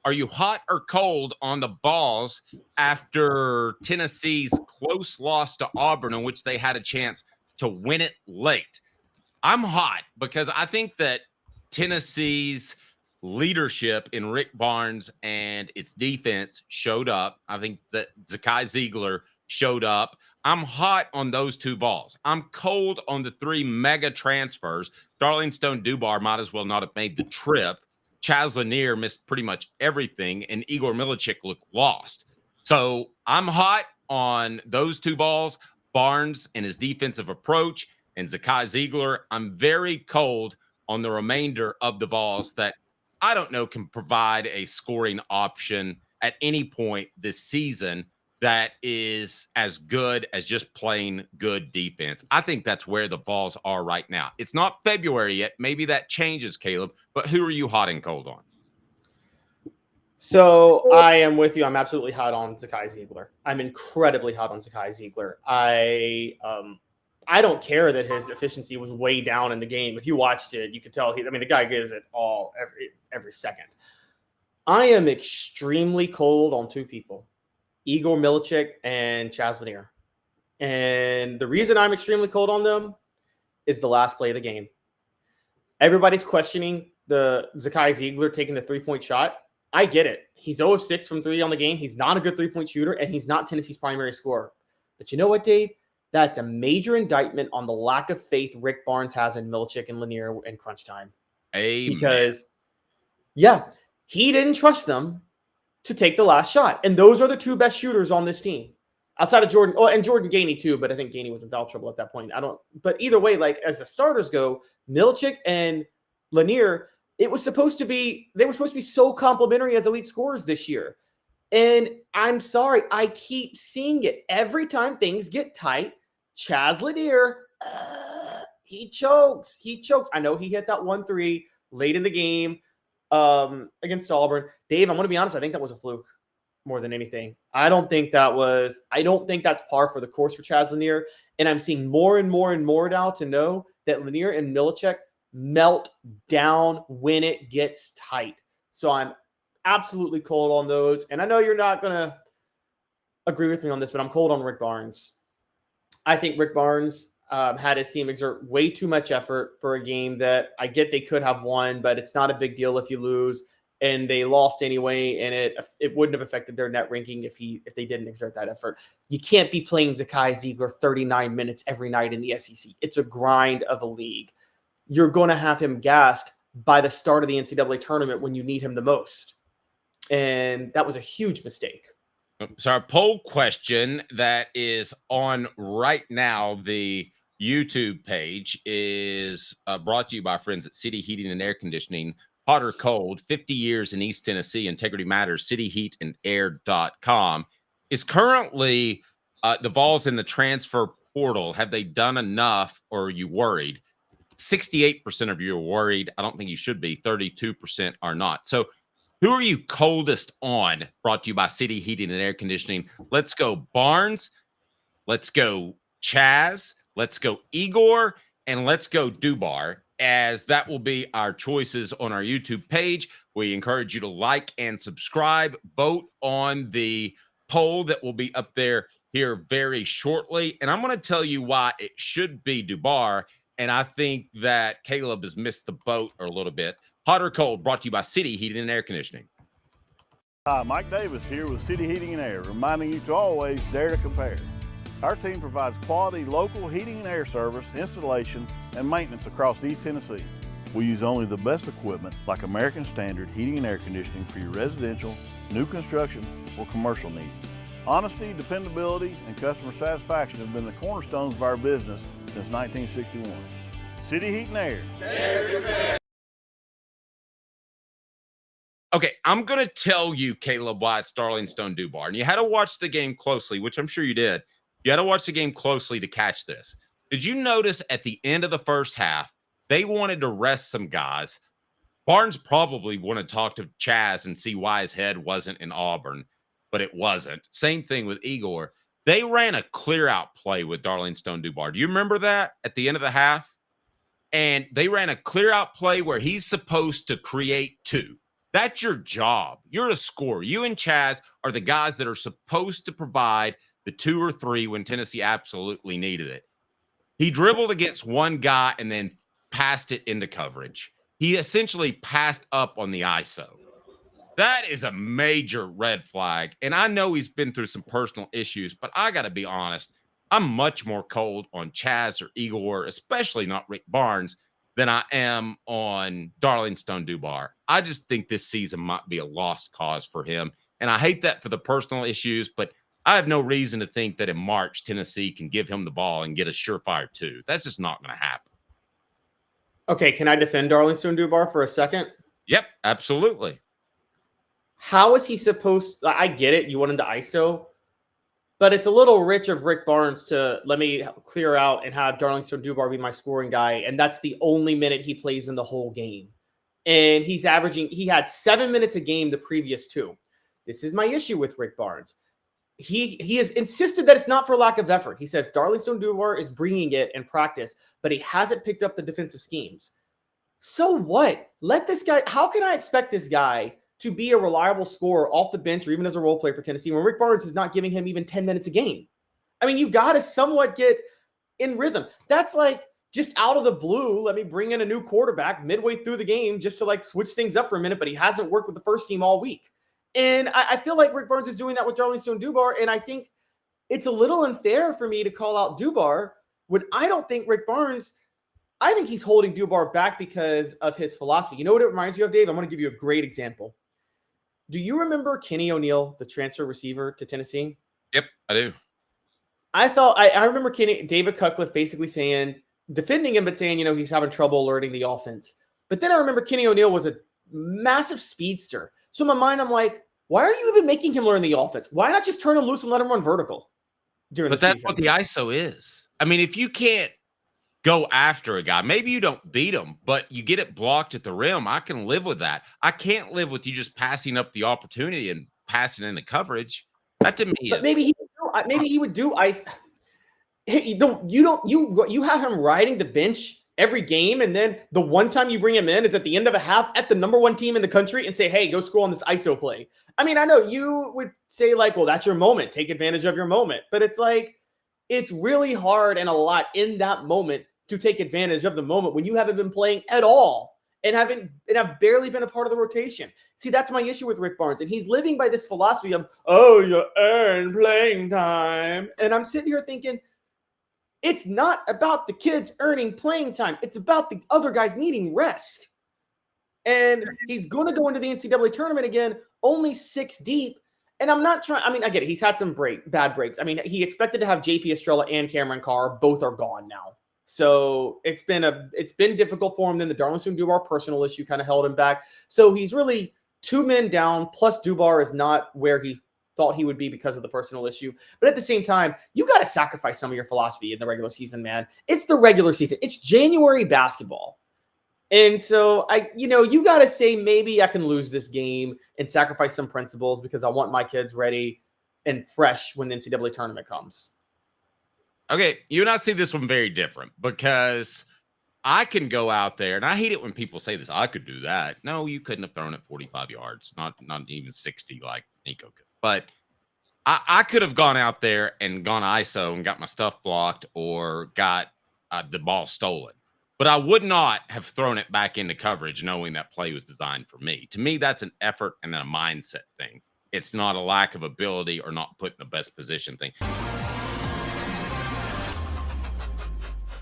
Are you hot or cold on the Vols after Tennessee's close loss to Auburn, in which they had a chance to win it late? I'm hot because I think that Tennessee's leadership in Rick Barnes and its defense showed up. I think that Zakai Ziegler showed up. I'm hot on those two Vols. I'm cold on the three mega transfers. Darling Stone Dubar might as well not have made the trip. Chaz Lanier missed pretty much everything, and Igor Milicic looked lost. So I'm hot on those two Vols, Barnes and his defensive approach, and Zakai Ziegler. I'm very cold on the remainder of the Vols that I don't know can provide a scoring option at any point this season that is as good as just plain good defense. I think that's where the Vols are right now. It's not February yet. Maybe that changes, Caleb, but who are you hot and cold on? So I am with you. I'm absolutely hot on Zakai Ziegler. I'm incredibly hot on Zakai Ziegler. I don't care that his efficiency was way down in the game. If you watched it, you could tell the guy gives it all every second. I am extremely cold on two people, Igor Milicic and Chaz Lanier. And the reason I'm extremely cold on them is the last play of the game. Everybody's questioning the Zakai Ziegler taking the three-point shot. I get it. He's 0 of 6 from 3 on the game. He's not a good three-point shooter, and he's not Tennessee's primary scorer. But you know what, Dave? That's a major indictment on the lack of faith Rick Barnes has in Milicic and Lanier in crunch time. Amen. Because, he didn't trust them to take the last shot. And those are the two best shooters on this team. Outside of Jordan, and Jordan Gainey too, but I think Gainey was in foul trouble at that point. But either way, as the starters go, Milicic and Lanier, they were supposed to be so complimentary as elite scorers this year. And I'm sorry, I keep seeing it. Every time things get tight, Chaz Lanier, he chokes. I know he hit that 1-3 late in the game against Auburn. Dave, I'm going to be honest, I think that was a fluke more than anything. I don't think that's par for the course for Chaz Lanier. And I'm seeing more and more and more now to know that Lanier and Milicic melt down when it gets tight. So I'm absolutely cold on those. And I know you're not going to agree with me on this, but I'm cold on Rick Barnes. I think Rick Barnes had his team exert way too much effort for a game that I get they could have won, but it's not a big deal if you lose. And they lost anyway, and it wouldn't have affected their net ranking if they didn't exert that effort. You can't be playing Zakai Ziegler 39 minutes every night in the SEC. It's a grind of a league. You're going to have him gassed by the start of the NCAA tournament when you need him the most. And that was a huge mistake. So our poll question that is on right now, the YouTube page, is brought to you by our friends at City Heating and Air Conditioning. Hot or cold, 50 years in East Tennessee, integrity matters, cityheatandair.com. Is currently the Vols in the transfer portal. Have they done enough, or are you worried? 68% of you are worried. I don't think you should be. 32% are not. So who are you coldest on? Brought to you by City Heating and Air Conditioning. Let's go Barnes. Let's go Chaz. Let's go Igor. And let's go Dubar, as that will be our choices on our YouTube page. We encourage you to like and subscribe. Vote on the poll that will be up there here very shortly. And I'm going to tell you why it should be Dubar. And I think that Caleb has missed the boat a little bit. Hot or cold, brought to you by City Heating and Air Conditioning. Hi, Mike Davis here with City Heating and Air, reminding you to always dare to compare. Our team provides quality local heating and air service, installation, and maintenance across East Tennessee. We use only the best equipment like American Standard Heating and Air Conditioning for your residential, new construction, or commercial needs. Honesty, dependability, and customer satisfaction have been the cornerstones of our business since 1961. City Heat and Air. There's your best. Okay, I'm going to tell you, Caleb, why it's Darling Stone Dubar. And you had to watch the game closely, which I'm sure you did. You had to watch the game closely to catch this. Did you notice at the end of the first half, they wanted to rest some guys? Barnes probably wanted to talk to Chaz and see why his head wasn't in Auburn, but it wasn't. Same thing with Igor. They ran a clear-out play with Darling Stone Dubar. Do you remember that at the end of the half? And they ran a clear-out play where he's supposed to create two. That's your job. You're a scorer. You and Chaz are the guys that are supposed to provide the 2 or 3 when Tennessee absolutely needed it. He dribbled against one guy and then passed it into coverage. He essentially passed up on the ISO. That is a major red flag. And I know he's been through some personal issues, but I got to be honest. I'm much more cold on Chaz or Igor, especially not Rick Barnes, than I am on Darling Stone-Dubar. I just think this season might be a lost cause for him. And I hate that for the personal issues, but I have no reason to think that in March, Tennessee can give him the ball and get a surefire 2. That's just not going to happen. Okay, can I defend Darling Stone-Dubar for a second? Yep, absolutely. How is he supposed – I get it. You want him to ISO. But it's a little rich of Rick Barnes to let me clear out and have Darling Stone-Dubar be my scoring guy. And that's the only minute he plays in the whole game. And he had 7 minutes a game the previous 2. This is my issue with Rick Barnes. He has insisted that it's not for lack of effort. He says Darling Stone-Dubar is bringing it in practice, but he hasn't picked up the defensive schemes. So what? Let this guy – how can I expect this guy to be a reliable scorer off the bench or even as a role player for Tennessee when Rick Barnes is not giving him even 10 minutes a game? I mean, you got to somewhat get in rhythm. That's like just out of the blue, let me bring in a new quarterback midway through the game just to like switch things up for a minute, but he hasn't worked with the first team all week. And I feel like Rick Barnes is doing that with Darling Stone-Dubar, and I think it's a little unfair for me to call out Dubar when I don't think Rick Barnes – I think he's holding Dubar back because of his philosophy. You know what it reminds you of, Dave? I'm going to give you a great example. Do you remember Kenny O'Neill, the transfer receiver to Tennessee? Yep, I do. I remember David Cutcliffe basically defending him, but saying, he's having trouble alerting the offense. But then I remember Kenny O'Neill was a massive speedster. So in my mind, I'm like, why are you even making him learn the offense? Why not just turn him loose and let him run vertical during the season? But that's what the ISO is. I mean, if you can't go after a guy, maybe you don't beat him, but you get it blocked at the rim, I can live with that. I can't live with you just passing up the opportunity and passing into coverage. That to me is. Maybe he would do ice. You have him riding the bench every game, and then the one time you bring him in is at the end of a half at the number 1 team in the country and say, hey, go score on this ISO play. I mean, I know you would say like, well, that's your moment. Take advantage of your moment. But it's like, it's really hard and a lot in that moment to take advantage of the moment when you haven't been playing at all and have barely been a part of the rotation. See, that's my issue with Rick Barnes. And he's living by this philosophy of, oh, you earn playing time. And I'm sitting here thinking, it's not about the kids earning playing time. It's about the other guys needing rest. And he's going to go into the NCAA tournament again, only 6 deep. And I'm not trying – I mean, I get it. He's had some bad breaks. I mean, he expected to have JP Estrella and Cameron Carr. Both are gone now. So it's been difficult for him. Then the Darling Stone-Dubar personal issue kind of held him back. So he's really 2 men down, plus Dubar is not where he thought he would be because of the personal issue. But at the same time, you got to sacrifice some of your philosophy in the regular season, man. It's the regular season. It's January basketball. And so you got to say, maybe I can lose this game and sacrifice some principles because I want my kids ready and fresh when the NCAA tournament comes. Okay, you and I see this one very different because I can go out there, and I hate it when people say this, I could do that. No, you couldn't have thrown it 45 yards, not even 60 like Nico could. But I could have gone out there and gone ISO and got my stuff blocked or got the ball stolen. But I would not have thrown it back into coverage knowing that play was designed for me. To me, that's an effort and then a mindset thing. It's not a lack of ability or not put in the best position thing.